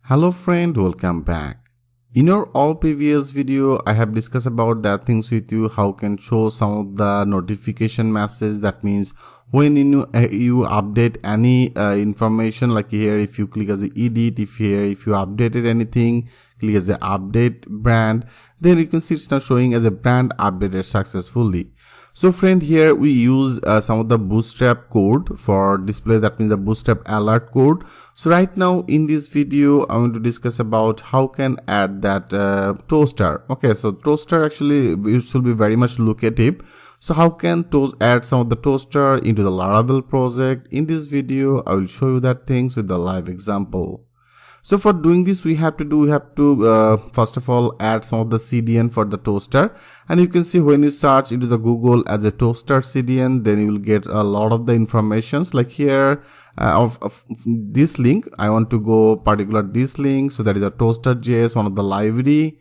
Hello friend, welcome back. In our all previous video, I have discussed about that things with you, how can show some of the notification message. That means when you update any information, like here if you click as a edit, if you updated anything, click as a update brand, then you can see it's now showing as a brand updated successfully. So friend, here we use some of the bootstrap code for display, that means the bootstrap alert code. So right now in this video I want to discuss about how can add that toaster. Okay, so toaster actually will be very much lucrative. So how can add some of the toaster into the Laravel project? In this video I will show you that things with the live example. So for doing this, we have to first of all add some of the CDN for the toaster, and you can see when you search into the Google as a toaster CDN, then you will get a lot of the informations. Like here of this link, I want to go particular this link, so that is a toaster.js, one of the library.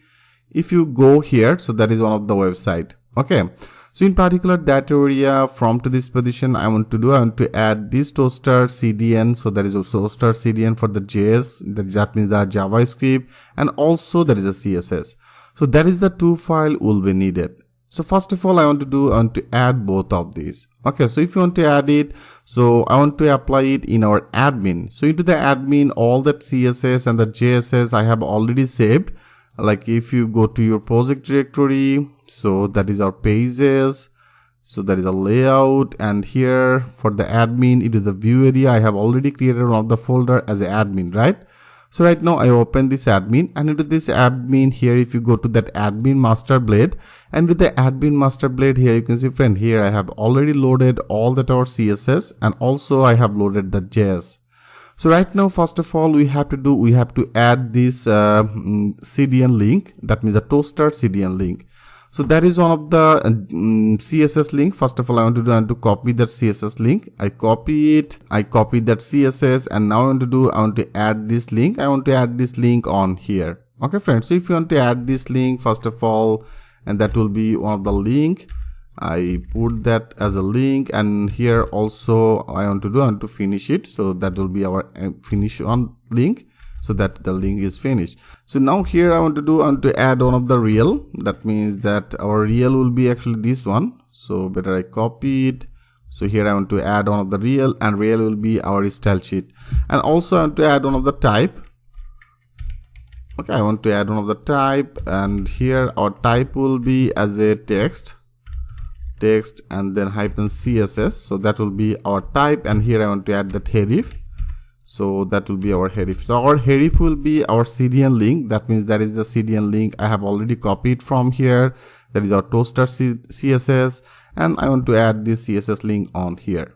If you go here, so that is one of the website. Okay. So in particular that area from to this position, I want to add this toaster CDN. So that is a toaster CDN for the JS, that means the JavaScript, and also there is a CSS. So that is the two file will be needed. So first of all, I want to add both of these. Okay, so if you want to add it, so I want to apply it in our admin. So into the admin, all that CSS and the JSS I have already saved. Like if you go to your project directory, so that is our pages, so that is a layout, and here for the admin into the view area, I have already created one of the folder as an admin, right? So right now I open this admin, and into this admin here, if you go to that admin master blade, and with the admin master blade here, you can see friend, here I have already loaded all that our CSS, and also I have loaded the JS. So right now, first of all, we have to add this CDN link, that means a toaster CDN link. So that is one of the CSS link. First of all, I want to copy that CSS link. I copy it. I copy that CSS, and now I want to add this link. I want to add this link on here. Okay, friends. So if you want to add this link, first of all, and that will be one of the link. I put that as a link, and here also I want to finish it. So that will be our finish on link, so that the link is finished. So now here I want to add one of the rel. That means that our rel will be actually this one. So better I copy it. So here I want to add one of the rel, and rel will be our style sheet. And also I want to add one of the type. Okay, I want to add one of the type, and here our type will be as a text, and then hyphen CSS. So that will be our type, and here I want to add that herif. So that will be our herif. So our herif will be our CDN link. That means that is the CDN link I have already copied from here. That is our toaster CSS, and I want to add this CSS link on here.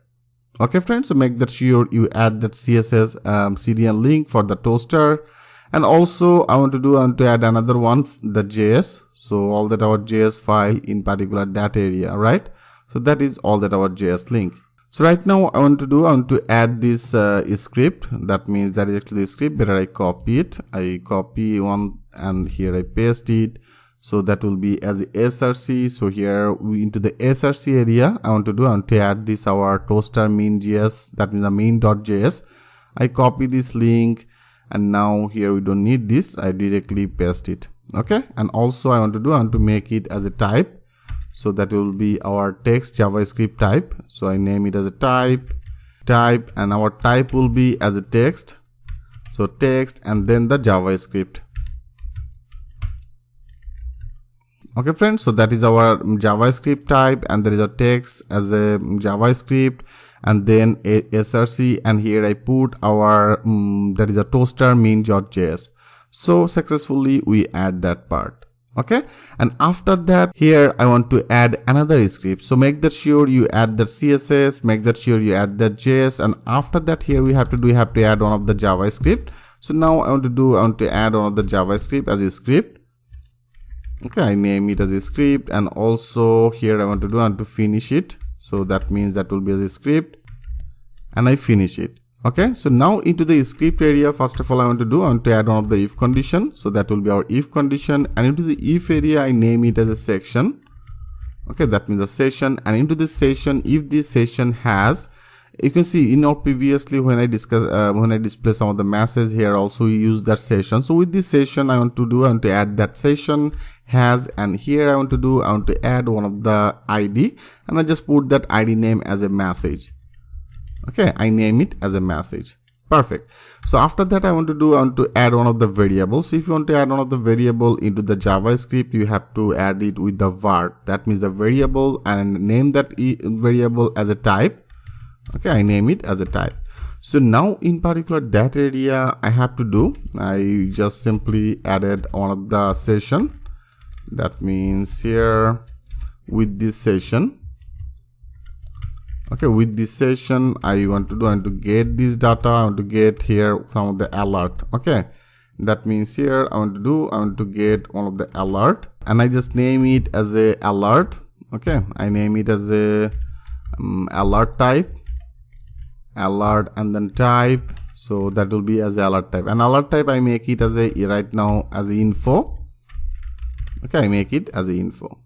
Okay friends, so make that sure you add that CSS CDN link for the toaster. And also I want to add another one, the JS. So all that our JS file, in particular that area, right? So that is all that our JS link. So right now I want to add this script. That means that is actually a script. Better I copy it. I copy one, and here I paste it. So that will be as a src. So here into the src area, I want to add this our toaster main.js. That means the main.js. I copy this link, and now here we don't need this. I directly paste it. Okay, and also I want to make it as a type. So that will be our text JavaScript type. So I name it as a type, and our type will be as a text. So text, and then the JavaScript. Okay friends, so that is our JavaScript type, and there is a text as a JavaScript, and then a src, and here I put our that is a toaster main.js. So successfully we add that part. Okay, and after that here I want to add another script. So make that sure you add the CSS, make that sure you add the JS, and after that here we have to add one of the JavaScript. So now I want to add one of the JavaScript as a script. Okay, I name it as a script, and also here I want to finish it. So that means that will be as a script, and I finish it. Okay, so now into the script area, first of all I want to add one of the if condition. So that will be our if condition, and into the if area I name it as a section. Okay, that means a session, and into this session, if this session has you can see in our previously when I display some of the messages here, also we use that session. So with this session, I want to add that session has, and here I want to add one of the ID, and I just put that ID name as a message. Okay, I name it as a message. Perfect. So after that, I want to add one of the variables. So if you want to add one of the variable into the JavaScript, you have to add it with the var. That means the variable, and name that variable as a type. Okay, I name it as a type. So now in particular that area I just simply added one of the session. That means here with this session. Okay, with this session, I want to get this data. I want to get here some of the alert. Okay, that means here I want to get one of the alert, and I just name it as a alert. Okay, I name it as a alert type, alert, and then type. So that will be as a alert type. And alert type, I make it as a right now as a info. Okay, I make it as a info.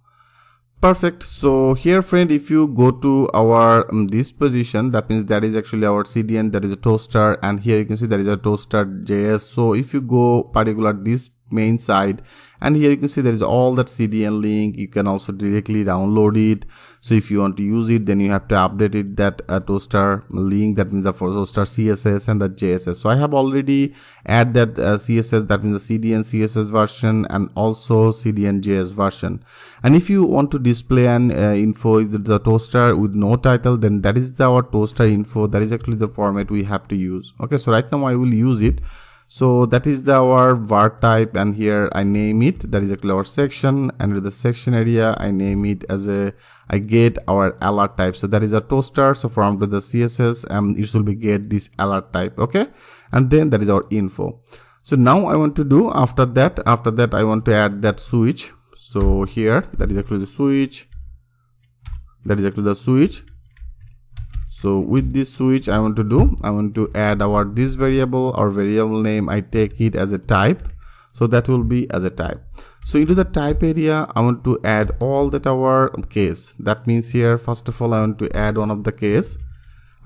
Perfect. So here, friend, if you go to our this position, that means that is actually our CDN, that is a Toster, and here you can see there is a Toster JS. So if you go particular this main side, and here you can see there is all that CDN link. You can also directly download it. So if you want to use it, then you have to update it, that Toster link, that means the for Toster CSS and the JSS. So I have already add that CSS, that means the CDN CSS version, and also CDN JS version. And if you want to display an info with the Toster with no title, then that is our Toster info. That is actually the format we have to use. Okay, so right now I will use it. So that is our var type, and here I name it, that is actually our section, and with the section area I name it as I get our alert type. So that is a Toster. So from to the CSS, it will be get this alert type. Okay, and then that is our info. So now I want to do after that I want to add that switch. So here that is actually the switch, So with this switch, I want to add our this variable or variable name. I take it as a type, so that will be as a type. So into the type area, I want to add all that our case. That means here, first of all, I want to add one of the case.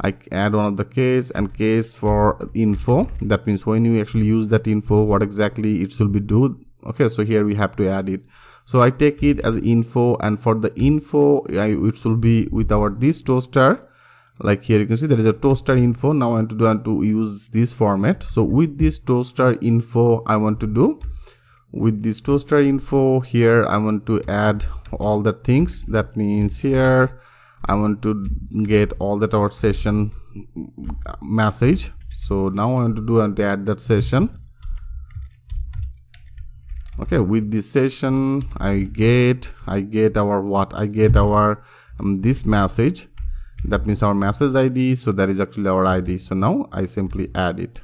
I add one of the case, and case for info. That means when you actually use that info, what exactly it should be do. Okay, so here we have to add it. So I take it as info, and for the info, it should be with our this Toster. Like here you can see there is a Toster info. Now I want to use this format. So with this Toster info, I want to with this Toster info here, I want to add all the things. That means here I want to get all that our session message. So now I want to add that session. Okay, with this session I get our this message. That means our message ID. So that is actually our ID. So now I simply add it.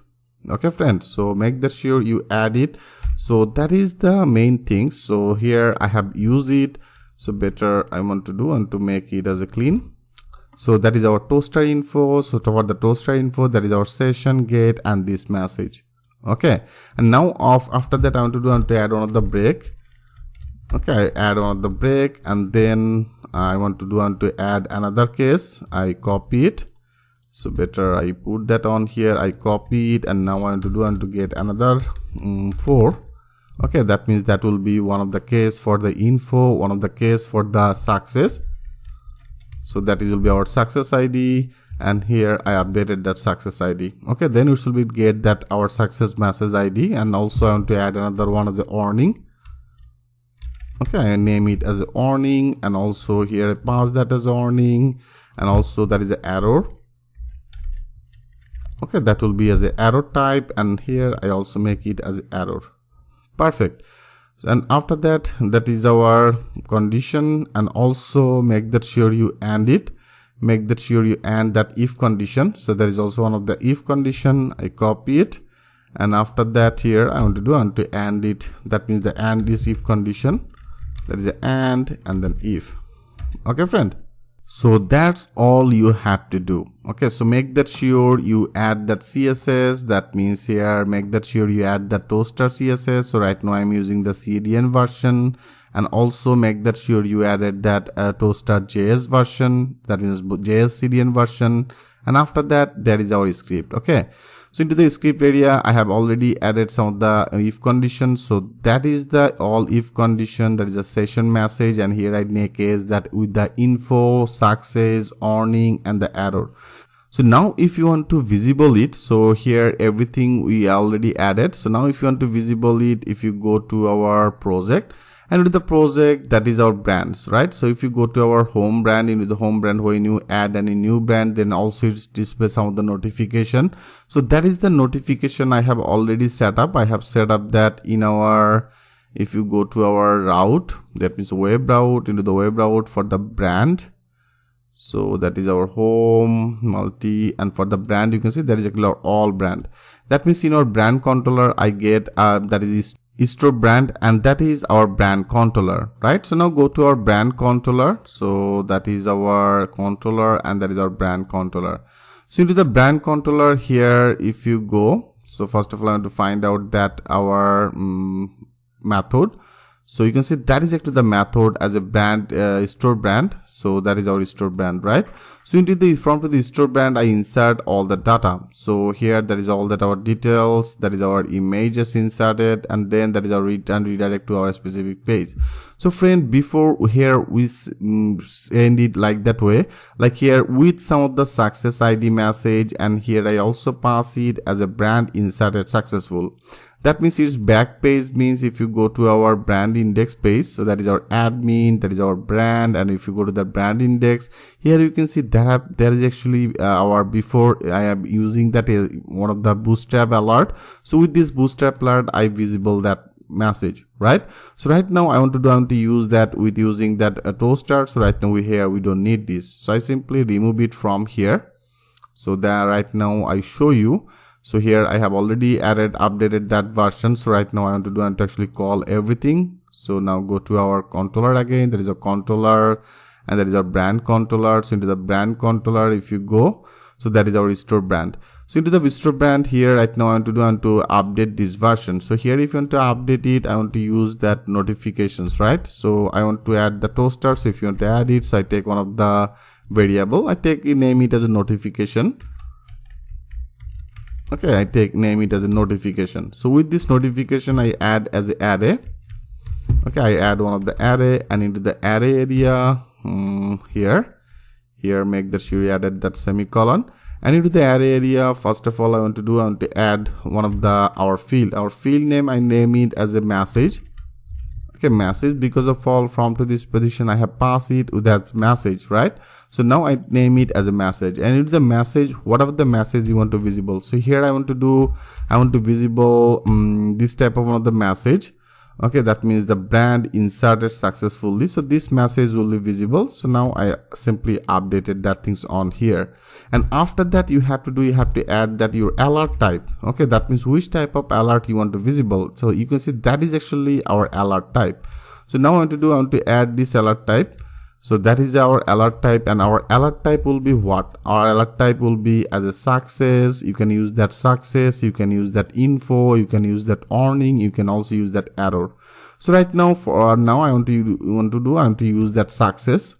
Okay, friends, so make that sure you add it. So that is the main thing. So here I have used it. So better I want to make it as a clean. So that is our Toster info. So toward the Toster info, that is our session get and this message. Okay, and now after that I want to add one of the break. Okay, I add one of the break, and then I want to add another case. I copy it. So better I put that on here. I copy it, and now I want to get another 4. Okay, that means that will be one of the case for the info, one of the case for the success. So that will be our success ID, and here I updated that success ID. Okay, then we should be get that our success message ID, and also I want to add another one as the earning. Okay, I name it as earning, and also here I pass that as earning, and also that is an error. Okay, that will be as an error type, and here I also make it as error. Perfect. And after that, that is our condition, and also make that sure you end it. Make that sure you end that if condition. So there is also one of the if condition. I copy it, and after that here I want to end it. That means the end is if condition. That is the and then if. Okay, friend. So that's all you have to do. Okay, so make that sure you add that CSS. That means here make that sure you add the Toster CSS. So right now I'm using the CDN version, and also make that sure you added that Toster JS version. That means JS CDN version, and after that there is our script. Okay, so into the script area I have already added some of the if conditions. So that is the all if condition, that is a session message, and here I make is that with the info, success, earning, and the error. So now if you want to visible it, so here everything we already added. So now if you want to visible it, if you go to our project, and with the project, that is our brands, right? So if you go to our home brand, into the home brand, when you add any new brand, then also it's display some of the notification. So that is the notification I have already set up. I have set up that in our, if you go to our route, that means web route, into the web route for the brand. So that is our home multi, and for the brand you can see that is actually our all brand. That means in our brand controller I get that is store brand, and that is our brand controller, right? So now go to our brand controller. So that is our controller, and that is our brand controller. So into the brand controller here, if you go, so first of all I want to find out that our method. So you can see that is actually the method as a brand store brand. So that is our store brand, right? So into the from to the store brand I insert all the data. So here that is all that our details, that is our images inserted, and then that is our return redirect to our specific page. So friend, before here we end it like that way, like here with some of the success ID message, and here I also pass it as a brand inserted successful. That means its back page means if you go to our brand index page, so that is our admin, that is our brand, and if you go to the brand index, here you can see that there is actually our before I am using that one of the bootstrap alert. So with this bootstrap alert I visible that message, right? So right now I want to use that with using that toaster. So right now we don't need this, so I simply remove it from here. So there right now I show you. So here I have already updated that version. So right now I want to actually call everything. So now go to our controller again. There is a controller, and there is our brand controller. So into the brand controller, if you go, so that is our store brand. So into the store brand here right now I want to update this version. So here if you want to update it, I want to use that notifications, right? So I want to add the toaster. So if you want to add it, so I take one of the variable, I name it as a notification. Okay, I name it as a notification. So with this notification I add as an array. Okay, I add one of the array, and into the array area here make that sure you added that semicolon, and into the array area first of all I want to add one of our field name. I name it as a message. Okay, message, because of all from to this position I have passed it with that message, right? So now I name it as a message, and into the message, whatever the message you want to visible. So here I want to visible this type of one of the message. Okay, that means the brand inserted successfully. So this message will be visible. So now I simply updated that things on here, and after that you have to add that your alert type. Okay, that means which type of alert you want to visible. So you can see that is actually our alert type. So now I want to add this alert type. So that is our alert type, and our alert type will be what? Our alert type will be as a success. You can use that success, you can use that info, you can use that earning, you can also use that error. So right now I want to use that success.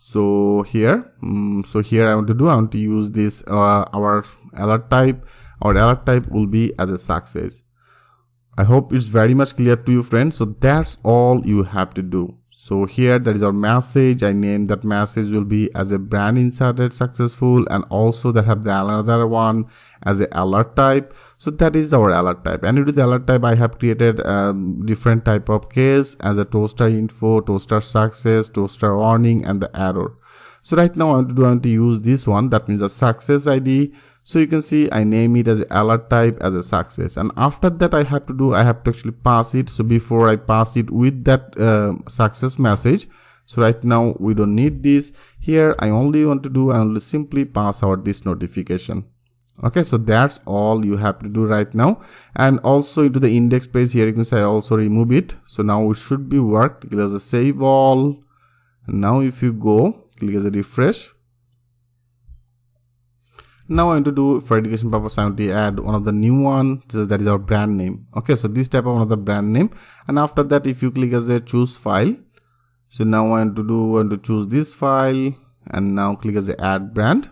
So here I want to use this our alert type. Our alert type will be as a success. I hope it's very much clear to you, friends. So that's all you have to do. So here that is our message. I name that message will be as a brand inserted successful, and also that have the another one as a alert type. So that is our alert type, and into the alert type I have created different type of case as a toaster info, toaster success, toaster warning, and the error. So right now I want to use this one, that means the success ID. So you can see I name it as alert type as a success, and after that I have to actually pass it. So before I pass it with that success message, so right now we don't need this. Here I only simply pass out this notification. Okay, so that's all you have to do right now. And also into the index page here you can say I also remove it. So now it should be worked. Click as a save all. And now if you go, click as a refresh. Now I want to do, for education purpose, I want to add one of the new one, that is our brand name. Okay, so this type of one of the brand name, and after that if you click as a choose file, so now I want to choose this file, and now click as a add brand.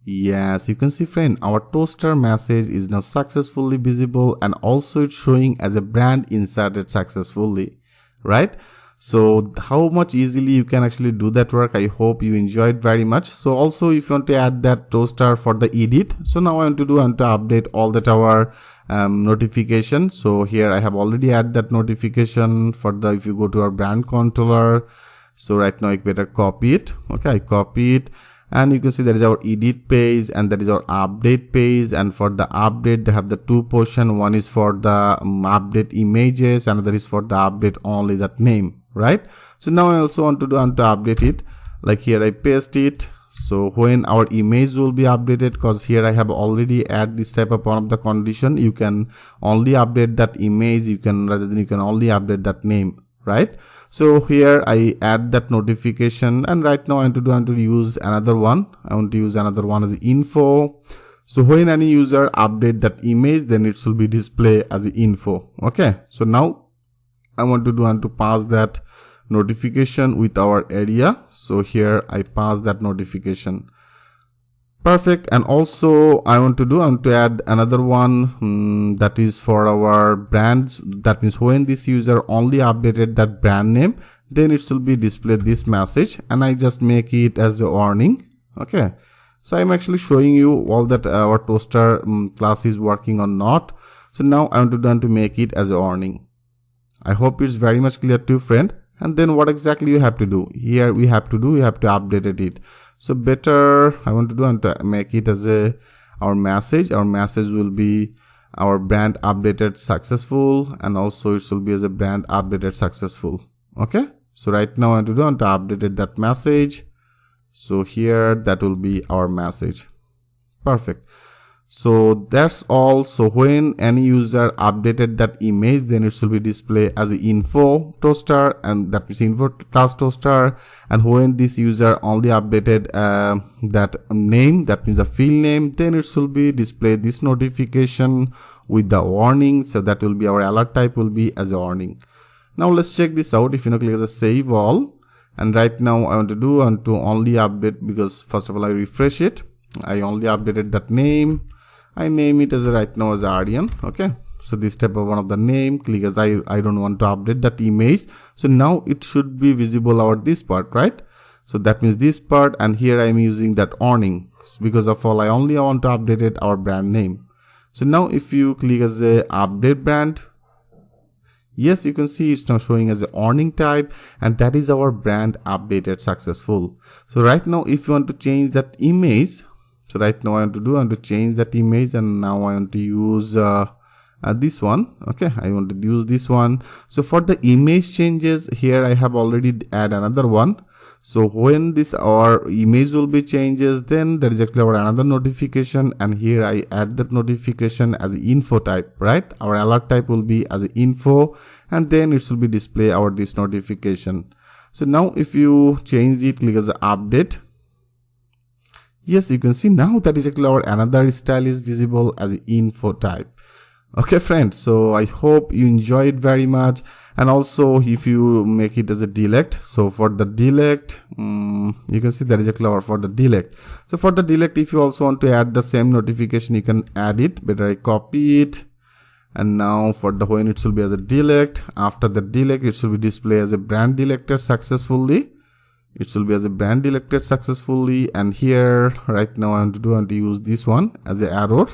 Yes, you can see friend, our Toster message is now successfully visible and also it's showing as a brand inserted successfully, right? So how much easily you can actually do that work. I hope you enjoyed very much. So also if you want to add that Toster for the edit, so now I want to update all that our notification. So here I have already added that notification for the, if you go to our brand controller, so right now I better copy it. Okay, I copy it. And you can see that is our edit page and that is our update page. And for the update, they have the two portion. One is for the update images, another is for the update only that name, right? So now I also want to update it. Like here I paste it. So when our image will be updated, because here I have already add this type of one of the condition, you can only update that image, you can only update that name, right? So here I add that notification, and right now I want to use another one. I want to use another one as info. So when any user update that image, then it will be display as info. Okay. So now I want to pass that notification with our area. So here I pass that notification. Perfect. And also I want to add another one that is for our brands. That means when this user only updated that brand name, then it will be displayed this message, and I just make it as a warning. Okay. So I'm actually showing you all that our Toster class is working or not. So now I want to make it as a warning. I hope it's very much clear to you, friend. And then what exactly you have to do? Here we have to update it. So better I want to make it as our message. Our message will be our brand updated successful, and also it will be as a brand updated successful. Okay. So right now I want to update that message. So here that will be our message. Perfect. So that's all. So when any user updated that image, then it will be displayed as info Toster, and that is info class Toster. And when this user only updated that name, that means the field name, then it will be displayed this notification with the warning. So that will be our alert type will be as a warning. Now let's check this out. If you click as a save all, and right now I want to only update, because first of all I refresh it. I only updated that name. I name it as right now as Aryan. Okay. So this type of one of the name, click as I don't want to update that image. So now it should be visible over this part, right? So that means this part, and here I'm using that warning. Because of all I only want to update it our brand name. So now if you click as a update brand, yes, you can see it's now showing as a warning type, and that is our brand updated successful. So right now if you want to change that image, so right now I want to change that image, and now I want to use this one. Okay, I want to use this one. So for the image changes, here I have already add another one. So when this our image will be changes, then there is actually our another notification, and here I add that notification as info type, right? Our alert type will be as info, and then it will be display our this notification. So now if you change it, click as update. Yes, you can see now that is actually our another style is visible as info type. Okay friends, so I hope you enjoy it very much. And also if you make it as a delete, so for the delete, you can see that is actually our for the delete. So for the delete, if you also want to add the same notification, you can add it. Better I copy it. And now for the when it will be as a delete, after the delete it will be displayed as a brand deleted successfully. It will be as a brand deleted successfully. And here right now I want to use this one as an error.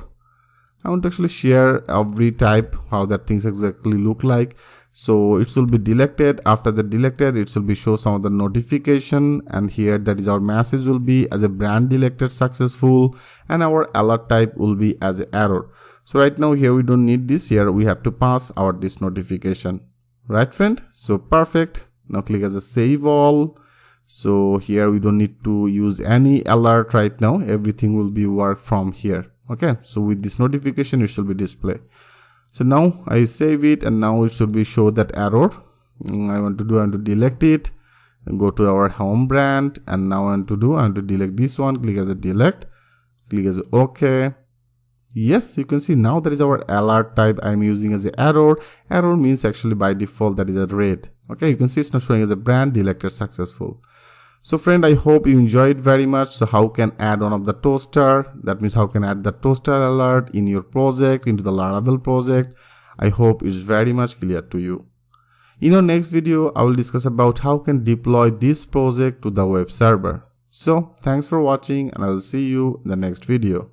I want to actually share every type how that things exactly look like. So it will be deleted. After the deleted, it will be show some of the notification, and here that is our message will be as a brand deleted successful, and our alert type will be as an error. So right now here we don't need this. Here we have to pass our this notification, right friend? So perfect. Now click as a save all. So here we don't need to use any alert right now. Everything will be work from here. Okay. So with this notification, it should be displayed. So now I save it, and now it should be show that error. I want to delete it and go to our home brand, and now I want to delete this one. Click as a delete, click as a OK. Yes, you can see now that is our alert type I'm using as a error. Error means actually by default that is a red. Okay, you can see it's not showing as a brand deleted successful. So friend, I hope you enjoyed very much. So how can add one of the toaster, that means how can add the toaster alert in your project, into the Laravel project. I hope it's very much clear to you. In our next video, I will discuss about how can deploy this project to the web server. So thanks for watching and I will see you in the next video.